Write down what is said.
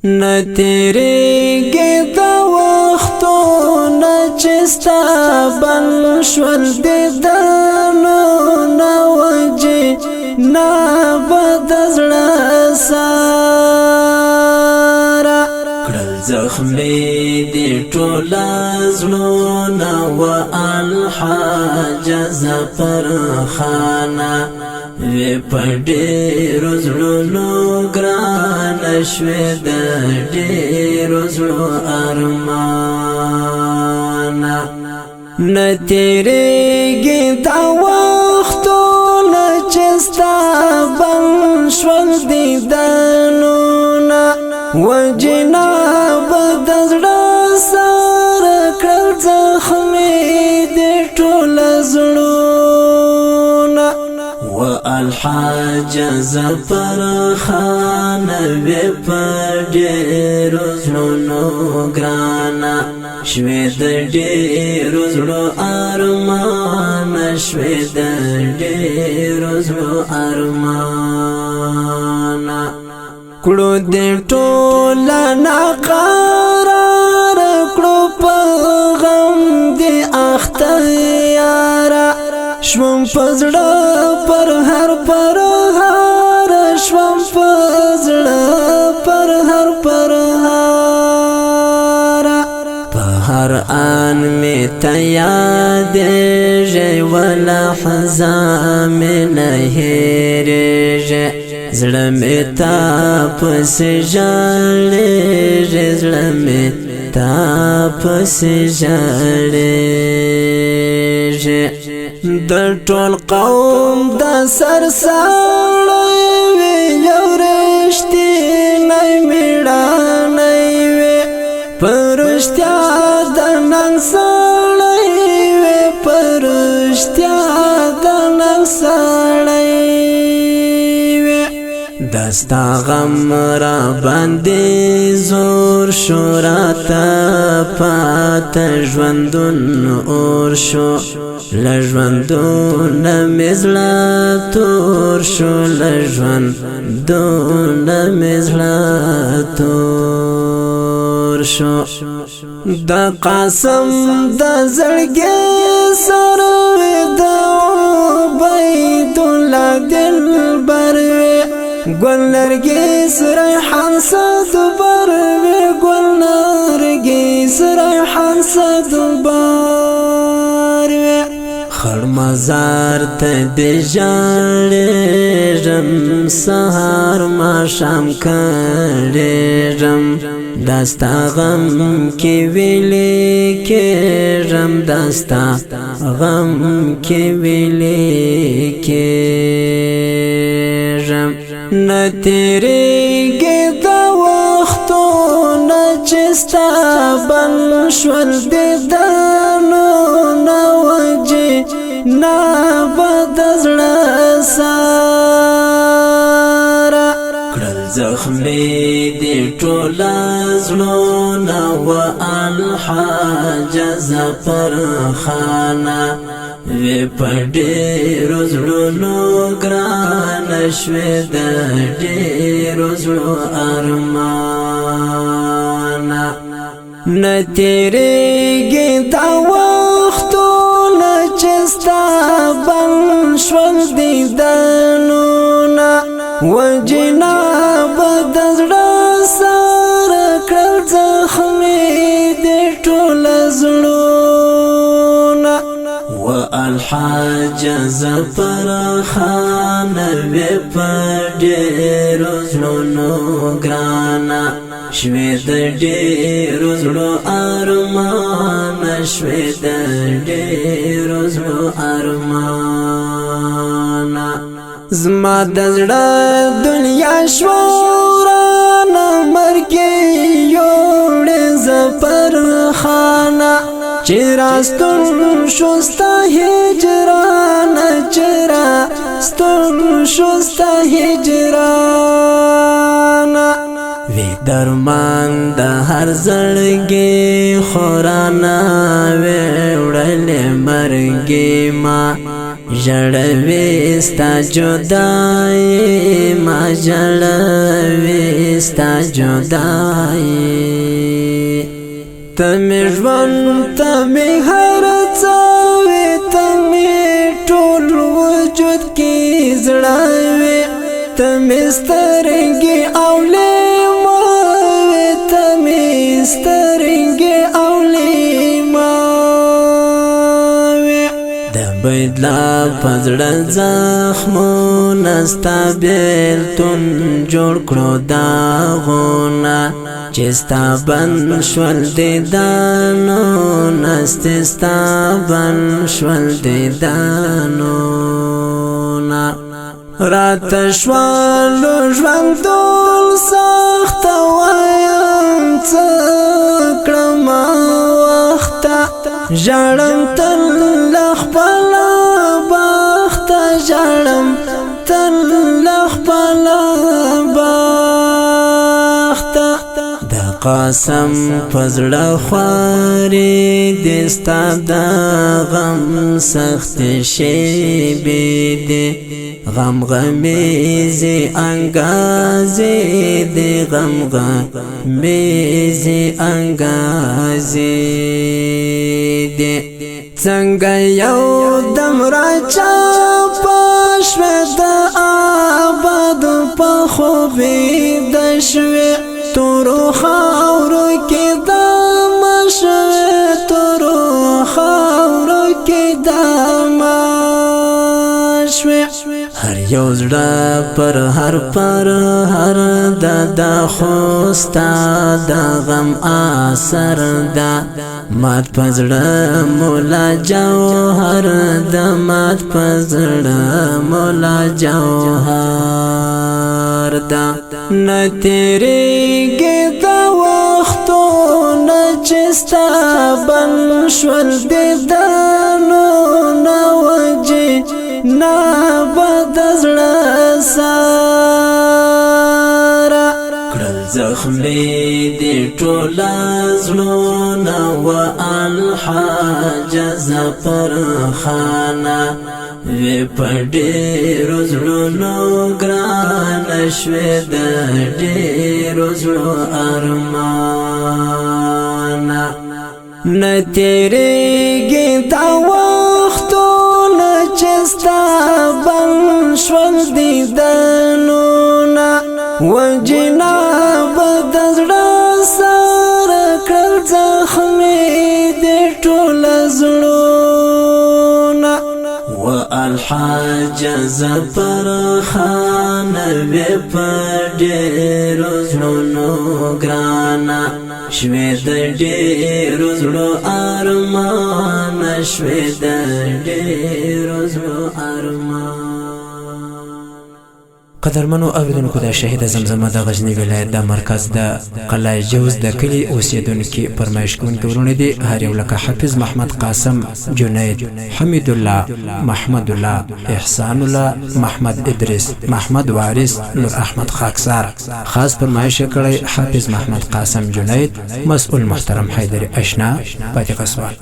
نتیریږي د وختونه چې ستا بند شول دیدنو نه وجې نه به د زړه ساره کړل زخمې دې ټوله زړونه و الحاج ظفرخانه وی په ډېرو زړونو ګرانه شوې د ډېرو زړو ارمانه نه تېرېږي دا وختونه چې ستا بند شول دیدنونه وجې نه به د زړه سره کړل زخمې دې ټوله زړونه و الحاج ظفرخانه وی په ډېرو زړونو ګرانه شوې د ډېرو زړو ارمانه شوې د ډېرو زړو ارمانه کړو دې ټوله ناقرار کړو په غم دې اخته یاره شوم په زړه پر هر پرهار شوم په زړه پر هر پرهار په هر آن می ته یادېږي ولحظه مې نه هېرېږي زړه مې تا پسې ژاړېږي زړه مې تا پسې ژاړېږي د ټول قوم د سر سړی وي یو رښتینی مېړنی وي په رښتیا د ننګ سړی وي په رښتیا د ننګ سړی وي دستا غم را باندې زور شو راته پاته ژوندون اور شو له ژوندونه مې زړه تور شو له ژوندونه مې زړه تور شو د قاسم د زړګي سره د عبیدالله دلبر وي ګل نرګس ریحان صدبر وي ګل نرګس ریحان صدبر وي خړ مزار ته دې ژاړېږم سهار ماښام کړېږم دستا غم کې ویلې کېږم دستا غم کې ویلې کېږم نه تېرېږي دا وختونه چې ستا بند شول دیدنونه وجې نه به د زړه ساره کړل زخمې دې ټوله زړونه و الحاج ظفرخانه وی په ډېرو زړونو ګرانه شوې د ډېرو زړو ارمانه نه تېرېږي دا وختونه چې ستا بند شول دیدنونه وجې نه به د زړه سره کړل زخمې دې ټوله زړونه و الحاج ظفرخانه وی په ډېرو زړونو ګرانه شوې د ډېرو زړو ارمانه شوې د ډېرو زړو ارمانه زما د زړه دنیا شوه ورانه مرګې یوړې ظفرخانه چې راستون شو ستا هجرانه چې راستون شو ستا هجرانه وی درمان د هر زړګي خورانه وی وړلې مرګې ما ژړوي ستا جدائی ما ژړوي ستا جدائی تمی ژوند تمی هر څه وي تمی ټول وجود کې زړه وي تمی سترګې اولې ما وي تمی سترګې اولې ما وي د بیدلا پزړه زخمونه ستا بیلتون جوړ کړو داغونه چې ستا بند شول دیدانونه ستا بند شول دیدانونه راته شوالو ژوندول سخته وایم څه کړمه وخته ژاړم تل له خپله بخته ژاړم تل له خپله بخته د قسم په زړه خوارې دې ستا د غم سختې شېبې دې غم غمیزی انگازی دی غم غمیزی انگازی دی څنګه یو دم را چاپشوه د آباد په خوبې د شوې تورو خاورو کې دم شوې تورو خاورو کې دم شوې هر یو زړه پر هر د خوستا د غم اثر دا مات پزړه مولا جوهر د مات پزړه مولا جوهر دا نه تیریږي د وختو نه چستا بن شول دیدانو نه وجې نه بدزړه سارا کړل زخمې دې ټوله زړونه و الحاج زفر خانه وی په ډېرو زړونو ګرانه شوې د ډېرو زړو ارمانه نه تېرېږي دا وختونه چې ستا بن شول دیدنونه وجناب د زړه سره کړل زخمې دې ټوله زړونه و الحاج زفر خانه وی په ډېرو زړونو ګرانه شوې د ډېرو زړو ارمانه شوې د ډېرو زړو ارمانه قدرمنو اوریدونکو د شهید زمزمه د غزنی ولایت د مرکز د قلعه جوز د کلی اوسیدونکو فرمایش کوونکي ورونه دي هر یو لکه حافظ محمد قاسم جنید حمید الله محمد الله احسان الله محمد ادریس محمد وارث نور احمد خاکسار خاص فرمایش کړی حافظ محمد قاسم جنید مسئول محترم حیدر اشنا پاتې قصوار